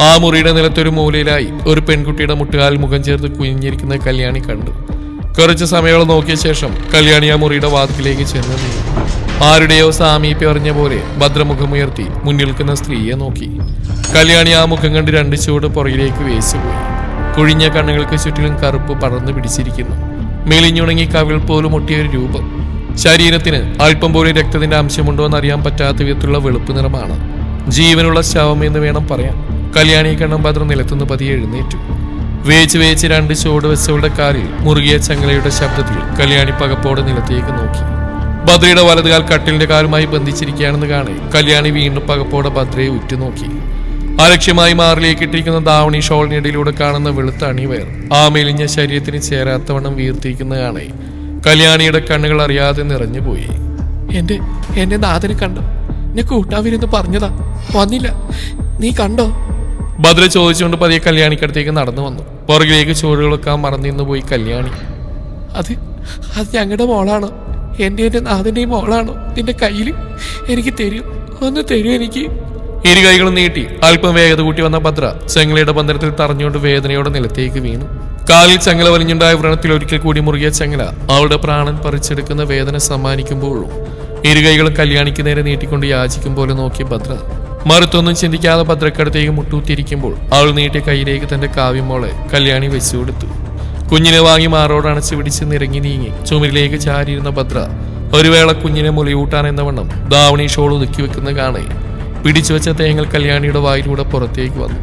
ആ മുറിയുടെ നിലത്തൊരു മൂലയിലായി ഒരു പെൺകുട്ടിയുടെ മുട്ടുകാൽ മുഖം ചേർത്ത് കുഞ്ഞിരിക്കുന്ന കല്യാണി കണ്ടു. കുറച്ചു സമയോളം നോക്കിയ ശേഷം കല്യാണി ആ മുറിയുടെ വാതിലേക്ക് ചെന്ന് നീങ്ങി. ആരുടെയോ സാമീപ്യം അറിഞ്ഞ പോലെ ഭദ്രമുഖമുയർത്തി മുന്നിൽ നിൽക്കുന്ന സ്ത്രീയെ നോക്കി. കല്യാണി ആ മുഖം കണ്ട് 2 ചുവട് പുറകിലേക്ക് വേച്ചുപോയി. കുഴിഞ്ഞ കണ്ണുകൾക്ക് ചുറ്റിലും കറുപ്പ് പടർന്നു പിടിച്ചിരിക്കുന്നു. മെലിഞ്ഞുണങ്ങി കവിൾ പോലും ഒട്ടിയൊരു രൂപം. ശരീരത്തിന് അല്പം പോലും രക്തത്തിന്റെ അംശമുണ്ടോ എന്നറിയാൻ പറ്റാത്ത വിധത്തിലുള്ള വെളുപ്പ് നിറമാണ്. ജീവനുള്ള ശവം എന്ന് വേണം പറയാൻ. കല്യാണി കണ്ണം ഭദ്ര നിലത്തുനിന്ന് പതിയെ എഴുന്നേറ്റു. വേച്ച് 2 ചുവട് വെച്ചവളുടെ കാലിൽ മുറുകിയ ചങ്ങലയുടെ ശബ്ദത്തിൽ കല്യാണി പകപ്പോടെ നിലത്തേക്ക് നോക്കി. ഭദ്രയുടെ വലതുകാൽ കട്ടിലിന്റെ കാലുമായി ബന്ധിച്ചിരിക്കുകയാണെന്ന് കാണെ കല്യാണി വീണ്ടും പകപ്പോടെ ഭദ്രയെ ഉറ്റുനോക്കി. അലക്ഷ്യമായി മാറിലേക്ക് ഇട്ടിരിക്കുന്ന ധാവണി ഷോളിനിടയിലൂടെ കാണുന്ന വെളുത്ത അണിവയർ ആ മെലിഞ്ഞ ശരീരത്തിന് ചേരാത്തവണ്ണം വീർത്തിരിക്കുന്ന കാണെ കല്യാണിയുടെ കണ്ണുകൾ അറിയാതെ നിറഞ്ഞുപോയി. എന്റെ നാഥനെ കണ്ടോ? എന്നെ കൂട്ടാവിരുന്ന് പറഞ്ഞതാ, വന്നില്ല, നീ കണ്ടോ? ഭദ്ര ചോദിച്ചുകൊണ്ട് പതിയെ കല്യാണിക്കടുത്തേക്ക് നടന്നു വന്നു. പുറകിലേക്ക് ചുവടുകളൊക്കെ മറന്നിരുന്നു പോയി കല്യാണി. അത് ഞങ്ങളുടെ മോളാണോ? എന്റെ നാഥന്റെയും മോളാണോ? നിന്റെ കയ്യിൽ എനിക്ക് തരൂ, ഒന്ന് തരൂ എനിക്ക്. ഇരു കൈകളും നീട്ടി അല്പം വേഗത കൂട്ടി വന്ന ഭദ്ര ചെങ്ങലയുടെ ബന്ധനത്തിൽ തറഞ്ഞുകൊണ്ട് വേദനയോടെ നിലത്തേക്ക് വീണു. കാലിൽ ചങ്ങല വലിഞ്ഞുണ്ടായ വ്രണത്തിൽ ഒരിക്കൽ കൂടി മുറുകിയ ചങ്ങല അവളുടെ പ്രാണൻ പറിച്ചെടുക്കുന്ന വേദന സമ്മാനിക്കുമ്പോഴും ഇരു കൈകളും കല്യാണിക്ക് നേരെ നീട്ടിക്കൊണ്ട് യാചിക്കും പോലെ നോക്കി ഭദ്ര. മറുത്തൊന്നും ചിന്തിക്കാതെ ഭദ്രക്കടുത്തേക്ക് മുട്ടൂത്തിരിക്കുമ്പോൾ അവൾ നീട്ടിയ കൈയിലേക്ക് തന്റെ കാവ്യമോളെ കല്യാണി വെച്ചു കൊടുത്തു. കുഞ്ഞിനെ വാങ്ങി മാറോട് അണച്ചു പിടിച്ച് നിറങ്ങി നീങ്ങി ചുമരിലേക്ക് ചാരിയിരുന്ന ഭദ്ര ഒരു വേള കുഞ്ഞിനെ മുലയൂട്ടാൻ എന്ന വണ്ണം ധാവണി ഷോൾ ഒതുക്കി വെക്കുന്ന കാണെ പിടിച്ചു വെച്ച തേങ്ങൽ കല്യാണിയുടെ വായിലൂടെ പുറത്തേക്ക് വന്നു.